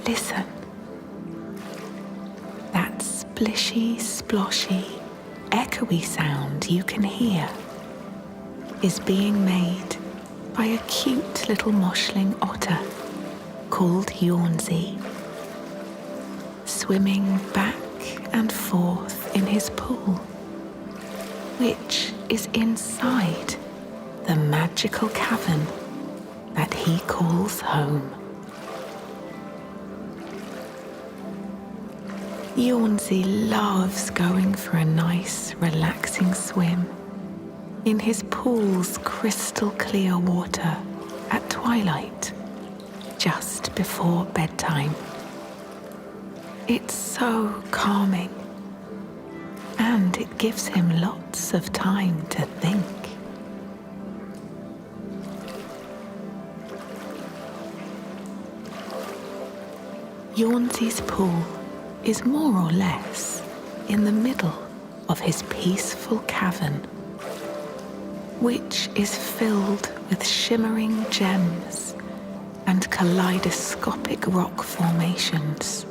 Listen. That splishy, sploshy, echoey sound you can hear is being made by a cute little moshling otter called Yawnsy, swimming back and forth in his pool, which is inside the magical cavern that he calls home. Yawnsy loves going for a nice, relaxing swim in his pool's crystal clear water at twilight, just before bedtime. It's so calming, and it gives him lots of time to think. Yawnsy's pool is more or less in the middle of his peaceful cavern, which is filled with shimmering gems and kaleidoscopic rock formations.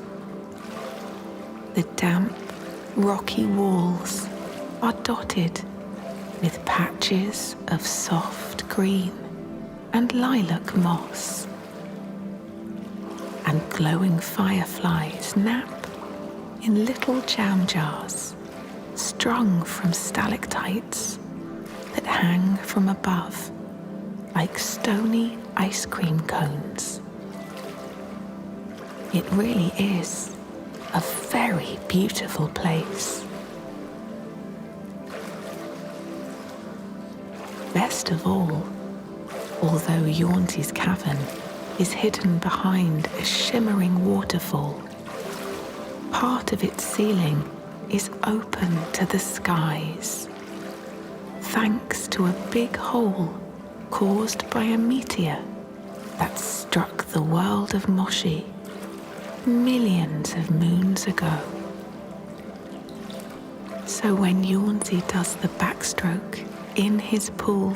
The damp, rocky walls are dotted with patches of soft green and lilac moss, and glowing fireflies nap in little jam jars strung from stalactites that hang from above like stony ice cream cones. It really is a very beautiful place. Best of all, although Yawnsy's cavern is hidden behind a shimmering waterfall, part of its ceiling is open to the skies, thanks to a big hole caused by a meteor that struck the world of Moshi millions of moons ago. So when Yawnsy does the backstroke in his pool,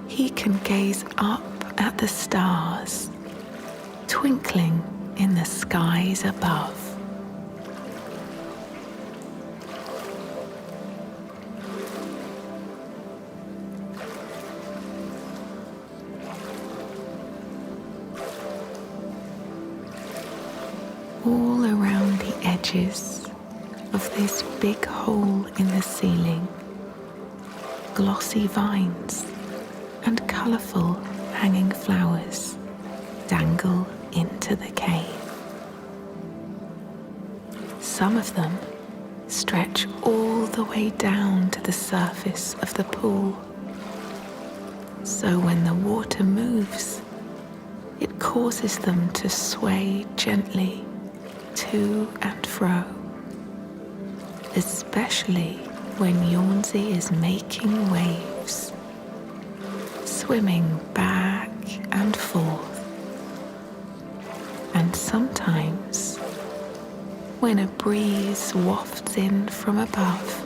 he can gaze up at the stars twinkling in the skies above. All around the edges of this big hole in the ceiling, glossy vines and colourful hanging flowers dangle into the cave. Some of them stretch all the way down to the surface of the pool, so when the water moves, it causes them to sway gently to and fro, especially when Yawnsy is making waves, swimming back and forth. And sometimes, when a breeze wafts in from above,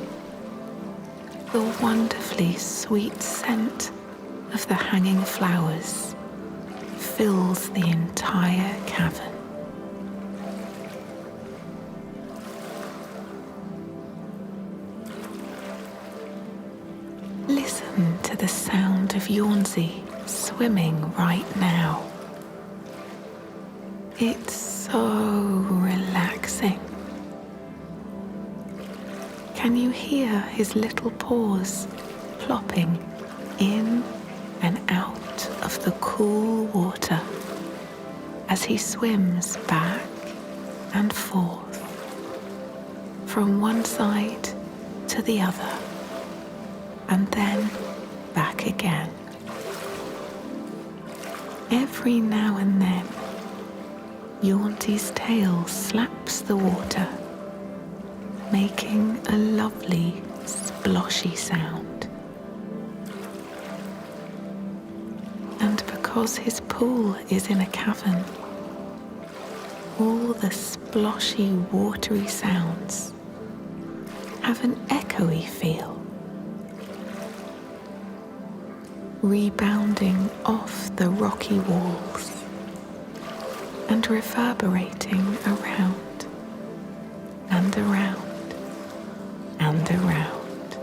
the wonderfully sweet scent of the hanging flowers fills the entire cavern. Listen to the sound of Yawnsy swimming right now. It's so relaxing. Can you hear his little paws plopping in and out of the cool water as he swims back and forth from one side to the other, and then back again. Every now and then, Yawntsy's tail slaps the water, making a lovely sploshy sound. And because his pool is in a cavern, all the sploshy, watery sounds have an echoey feel, rebounding off the rocky walls and reverberating around and around and around.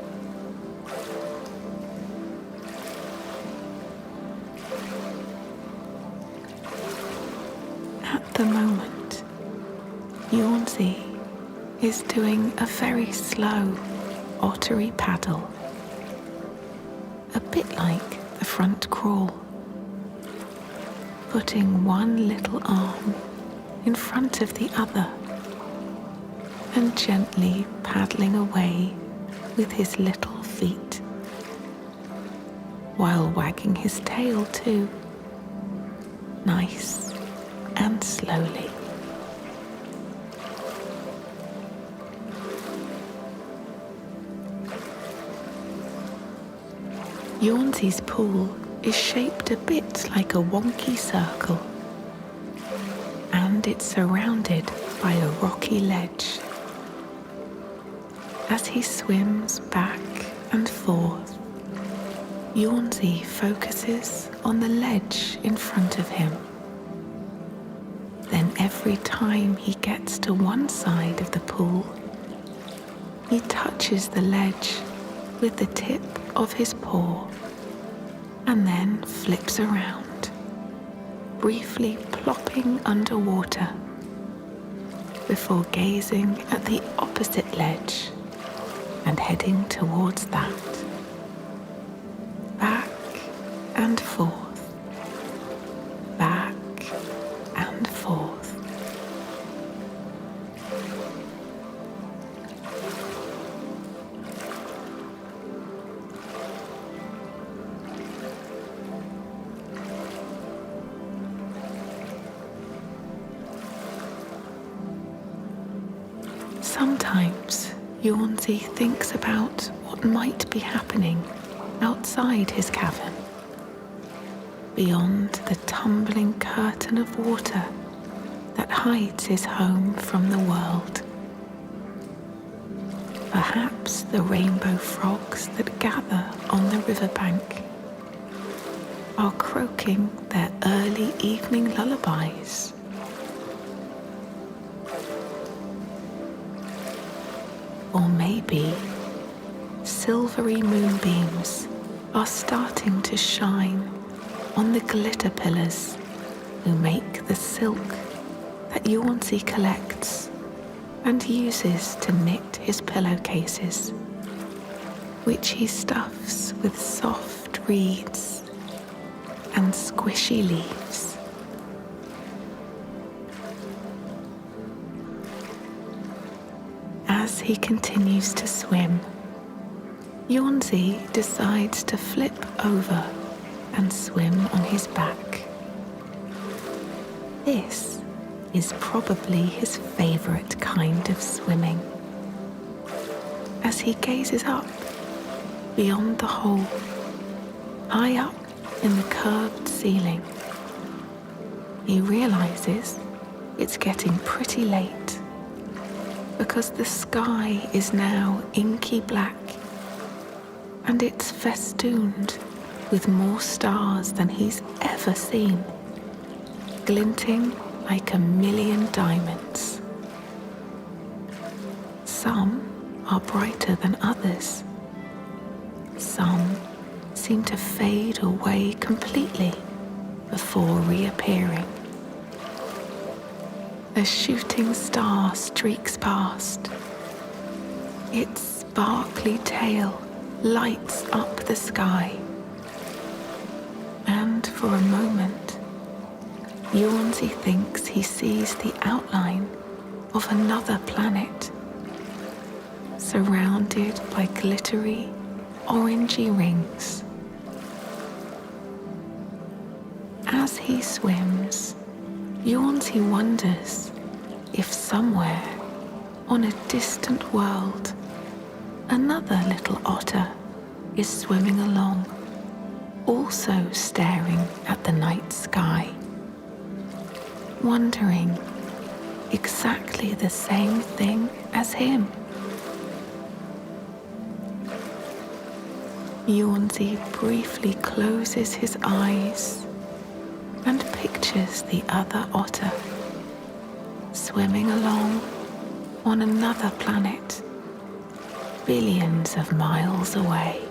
At the moment, Yawnzy is doing a very slow ottery paddle, a bit like the front crawl, putting one little arm in front of the other and gently paddling away with his little feet, while wagging his tail too, nice and slowly. Yawnzy's pool is shaped a bit like a wonky circle, and it's surrounded by a rocky ledge. As he swims back and forth, Yawnzy focuses on the ledge in front of him. Then every time he gets to one side of the pool, he touches the ledge with the tip of his paw and then flips around, briefly plopping underwater before gazing at the opposite ledge and heading towards that. Back and forth, back and forth. Sometimes Yawnzy thinks about what might be happening outside his cavern, beyond the tumbling curtain of water that hides his home from the world. Perhaps the rainbow frogs that gather on the riverbank are croaking their early evening lullabies. Or maybe silvery moonbeams are starting to shine on the glitter pillars who make the silk that Yawnzy collects and uses to knit his pillowcases, which he stuffs with soft reeds and squishy leaves. As he continues to swim, Yawnzy decides to flip over and swim on his back. This is probably his favorite kind of swimming. As he gazes up beyond the hole, high up in the curved ceiling, he realizes it's getting pretty late, because the sky is now inky black and it's festooned with more stars than he's ever seen, glinting like a million diamonds. Some are brighter than others. Some seem to fade away completely before reappearing. A shooting star streaks past. Its sparkly tail lights up the sky. And for a moment, Yawnzy thinks he sees the outline of another planet, surrounded by glittery, orangey rings. As he swims, Yawnzy wonders if somewhere on a distant world another little otter is swimming along, also staring at the night sky, wondering exactly the same thing as him. Yawnzy briefly closes his eyes and pictures the other otter swimming along on another planet, billions of miles away.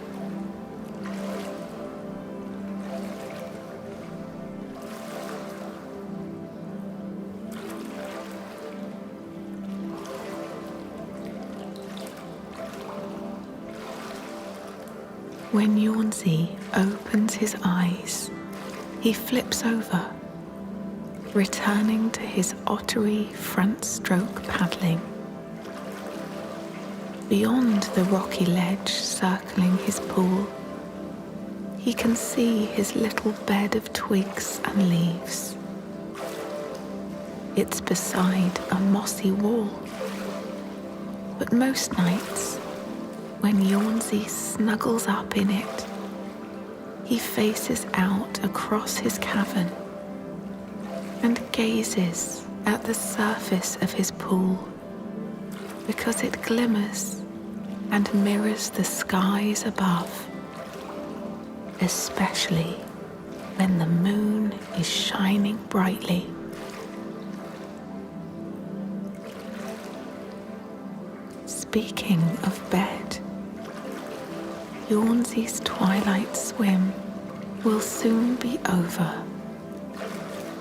When Yawnzy opens his eyes, he flips over, returning to his ottery front stroke paddling. Beyond the rocky ledge circling his pool, he can see his little bed of twigs and leaves. It's beside a mossy wall, but most nights, when Yawnzy snuggles up in it, he faces out across his cavern and gazes at the surface of his pool because it glimmers and mirrors the skies above, especially when the moon is shining brightly. Speaking of bed, Yawnzy's twilight swim will soon be over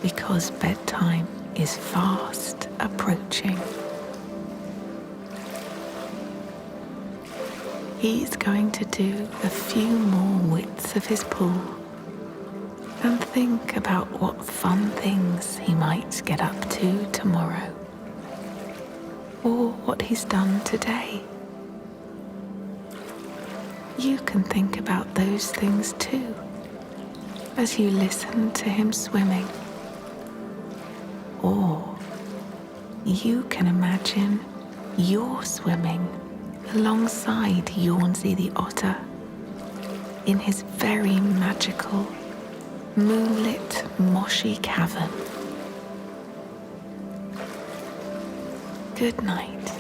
because bedtime is fast approaching. He's going to do a few more widths of his pool and think about what fun things he might get up to tomorrow, or what he's done today. You can think about those things too, as you listen to him swimming. Or you can imagine you're swimming alongside Yawnzy the otter in his very magical, moonlit, moshy cavern. Good night.